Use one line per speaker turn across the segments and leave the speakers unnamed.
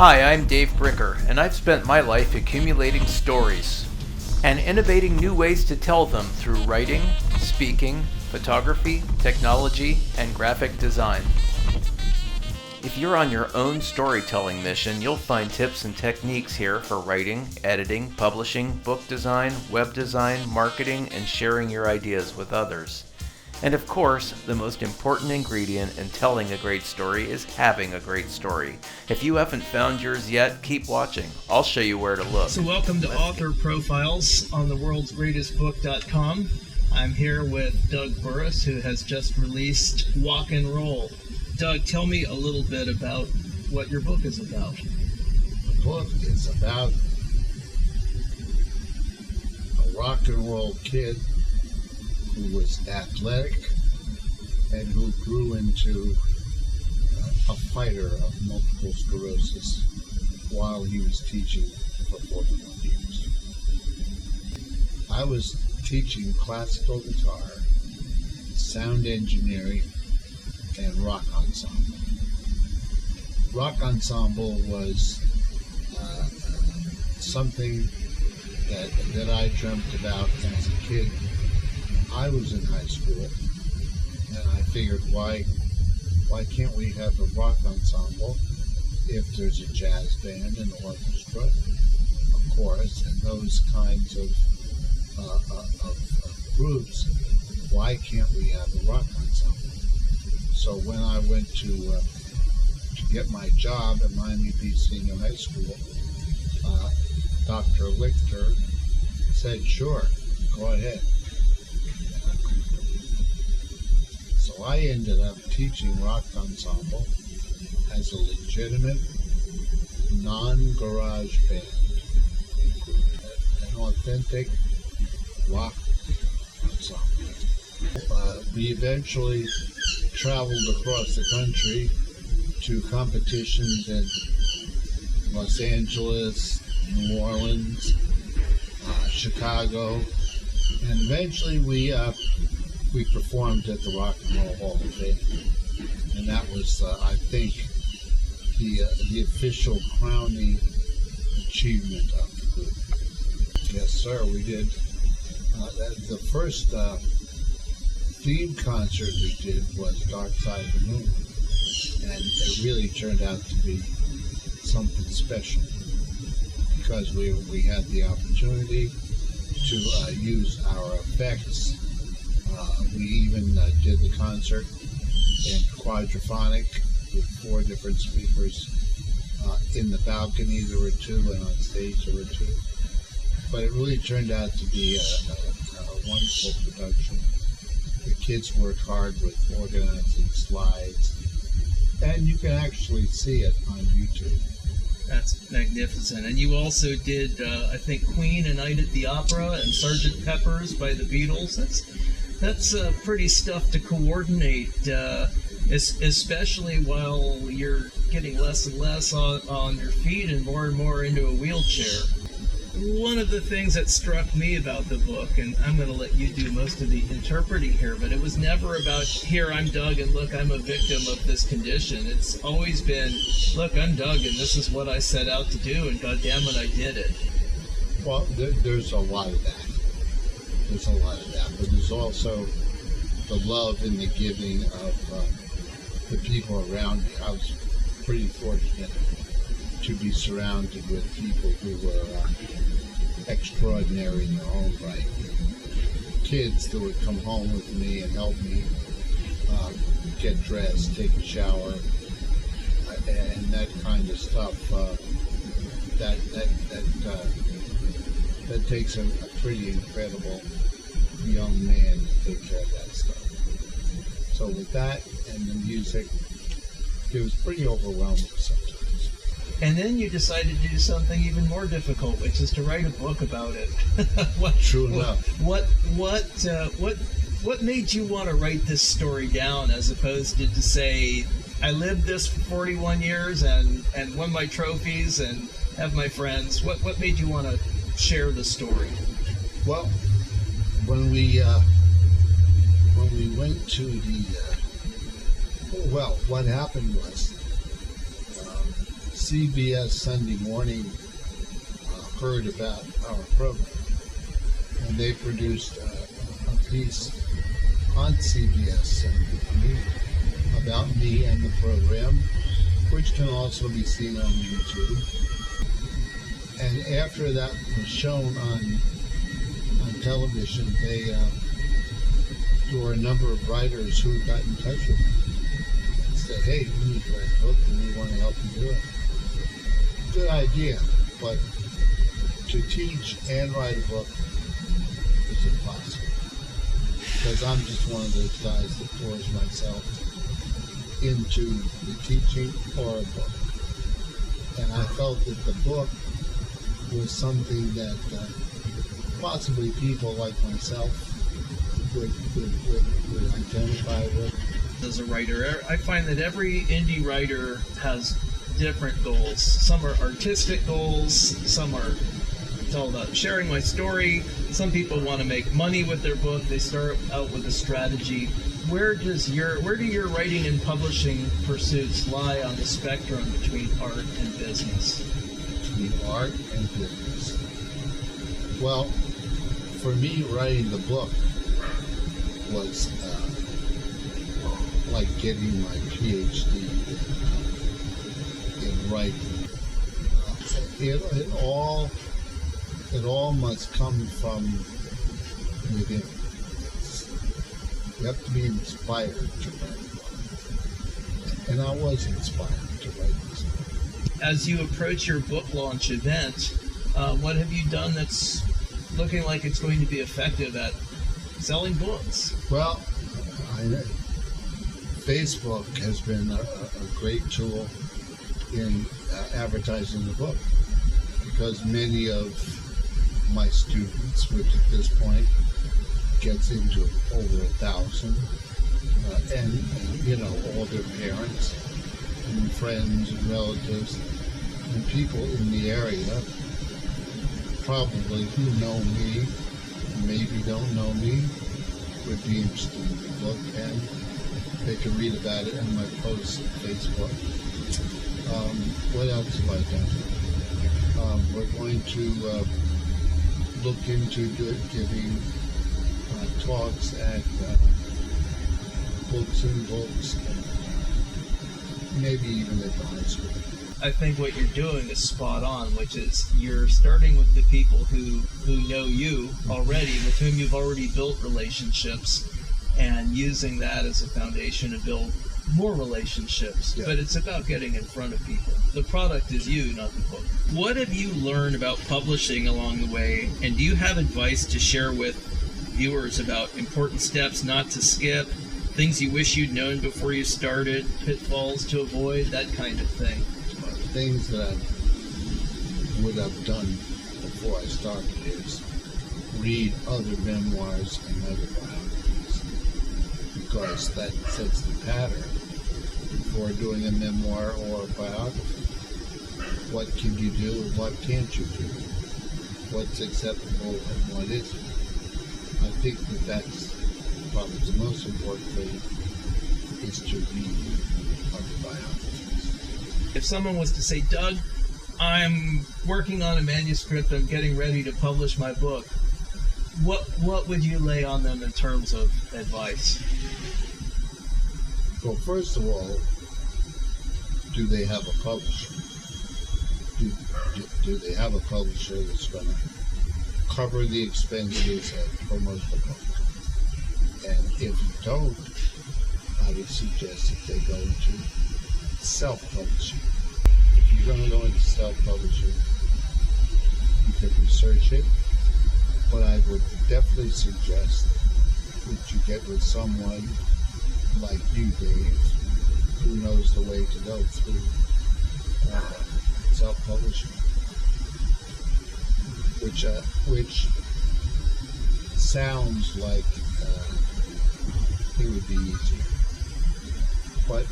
Hi, I'm Dave Bricker, and I've spent my life accumulating stories and innovating new ways to tell them through writing, speaking, photography, technology, and graphic design. If you're on your own storytelling mission, you'll find tips and techniques here for writing, editing, publishing, book design, web design, marketing, and sharing your ideas with others. And of course, the most important ingredient in telling a great story is having a great story. If you haven't found yours yet, keep watching. I'll show you where to look.
So welcome to Author Profiles on theworldsgreatestbook.com. I'm here with Doug Burris, who has just released Walk and Roll. Doug, tell me a little bit about what your book is about.
The book is about a rock and roll kid who was athletic and who grew into a fighter of multiple sclerosis while he was teaching for 41 years. I was teaching classical guitar, sound engineering, and rock ensemble. Rock ensemble was something that I dreamt about as a kid. I was in high school, and I figured, why can't we have a rock ensemble if there's a jazz band, an orchestra, a chorus, and those kinds of groups? Why can't we have a rock ensemble? So when I went to get my job at Miami Beach Senior High School, Dr. Lichter said, "Sure, go ahead." So I ended up teaching rock ensemble as a legitimate, non-garage band, an authentic rock ensemble. We eventually traveled across the country to competitions in Los Angeles, New Orleans, Chicago, and eventually we performed at the Rock and Roll Hall of Fame, and that was, I think, the official crowning achievement of the group. Yes, sir, we did. The first theme concert we did was Dark Side of the Moon, and it really turned out to be something special because we had the opportunity to use our effects. We even did the concert in quadraphonic with 4 different speakers. In the balcony there were 2, and on stage there were 2. But it really turned out to be a wonderful production. The kids worked hard with organizing slides, and you can actually see it on YouTube.
That's magnificent. And you also did, I think, Queen, A Night at the Opera, and Sgt. Pepper's by the Beatles. That's pretty stuff to coordinate, especially while you're getting less and less on your feet and more into a wheelchair. One of the things that struck me about the book, and I'm going to let you do most of the interpreting here, but it was never about, here, I'm Doug, and look, I'm a victim of this condition. It's always been, look, I'm Doug, and this is what I set out to do, and goddammit, I did it.
Well, there's a lot of that. There's a lot of that, but there's also the love and the giving of the people around me. I was pretty fortunate to be surrounded with people who were extraordinary in their own right. Kids that would come home with me and help me get dressed, take a shower, and that kind of stuff. That takes a pretty incredible young man to take care of that stuff. So with that and the music, it was pretty overwhelming sometimes.
And then you decided to do something even more difficult, which is to write a book about it.
True enough.
What made you want to write this story down as opposed to say, I lived this for 41 years and won my trophies and have my friends? What made you want to share the story?
Well, when we went to the what happened was CBS Sunday Morning heard about our program, and they produced a piece on CBS Sunday Morning about me and the program, which can also be seen on YouTube. And after that was shown on television, there were a number of writers who got in touch with me and said, "Hey, we need to write a book and we want to help you do it." Good idea, but to teach and write a book is impossible, because I'm just one of those guys that pours myself into the teaching or a book. And I felt that the book was something that possibly people like myself would identify with.
As a writer, I find that every indie writer has different goals. Some are artistic goals, some are, it's all about sharing my story. Some people want to make money with their book. They start out with a strategy. Where do your writing and publishing pursuits lie on the spectrum between art and business?
Between art and business. Well, for me, writing the book was like getting my PhD in writing. It all must come from within. You have to be inspired to write a book. And I was inspired to write this book.
As you approach your book launch event, what have you done that's looking like it's going to be effective at selling books?
Well, Facebook has been a great tool in advertising the book, because many of my students, which at this point gets into over 1,000, and all their parents and friends and relatives and people in the area probably who know me, maybe don't know me, would be interested in the book, and they can read about it in my posts on Facebook. What else have I done? We're going to look into giving talks at books and books, and maybe even at the high school.
I think what you're doing is spot on, which is you're starting with the people who know you already, with whom you've already built relationships, and using that as a foundation to build more relationships. Yeah. But it's about getting in front of people. The product is you, not the book. What have you learned about publishing along the way, and do you have advice to share with viewers about important steps not to skip, things you wish you'd known before you started, pitfalls to avoid, that kind of thing?
Things that I would have done before I started is read other memoirs and other biographies, because that sets the pattern for doing a memoir or a biography. What can you do and what can't you do? What's acceptable and what isn't? I think that that's probably the most important thing, is to read other biographies.
If someone was to say, "Doug, I'm working on a manuscript, I'm getting ready to publish my book," what would you lay on them in terms of advice?
Well, first of all, do they have a publisher? Do they have a publisher that's going to cover the expenses and promote the book? And if you don't, I would suggest that they go into self-publishing. If you're going to go into self-publishing, you can research it, but I would definitely suggest that you get with someone like you, Dave, who knows the way to go through self-publishing, which sounds like it would be easier, but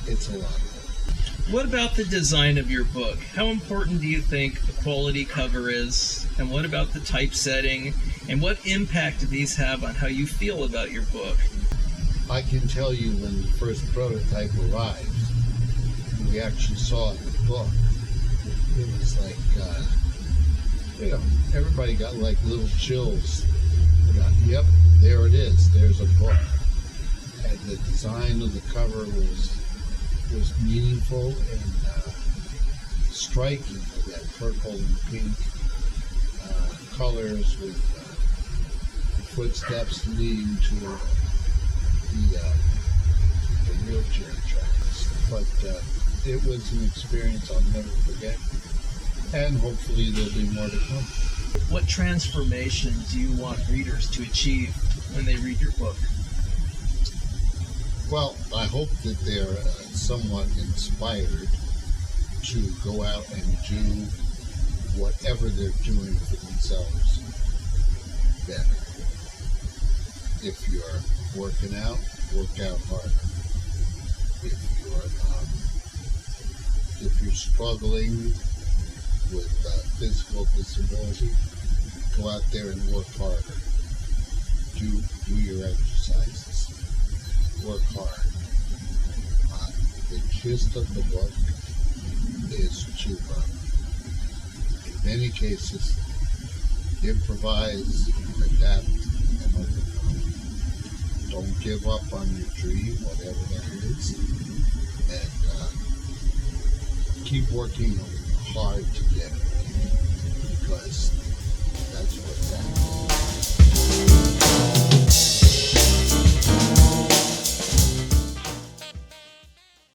it's a lot of work.
What about the design of your book? How important do you think a quality cover is? And what about the typesetting? And what impact do these have on how you feel about your book?
I can tell you, when the first prototype arrived, we actually saw in the book, it was like, everybody got like little chills about, yep, there it is, there's a book. And the design of the cover was meaningful and striking with that purple and pink colors with footsteps leading to the wheelchair tracks. But it was an experience I'll never forget, and hopefully there'll be more to come.
What transformation do you want readers to achieve when they read your book?
Well, I hope that they're somewhat inspired to go out and do whatever they're doing for themselves better. If you're working out, work out harder. If you're struggling with physical disability, go out there and work harder. Do your exercises. Work hard. The gist of the book is to, in many cases, improvise, adapt, and overcome. Don't give up on your dream, whatever that is, and keep working hard to get it, because that's what's happening.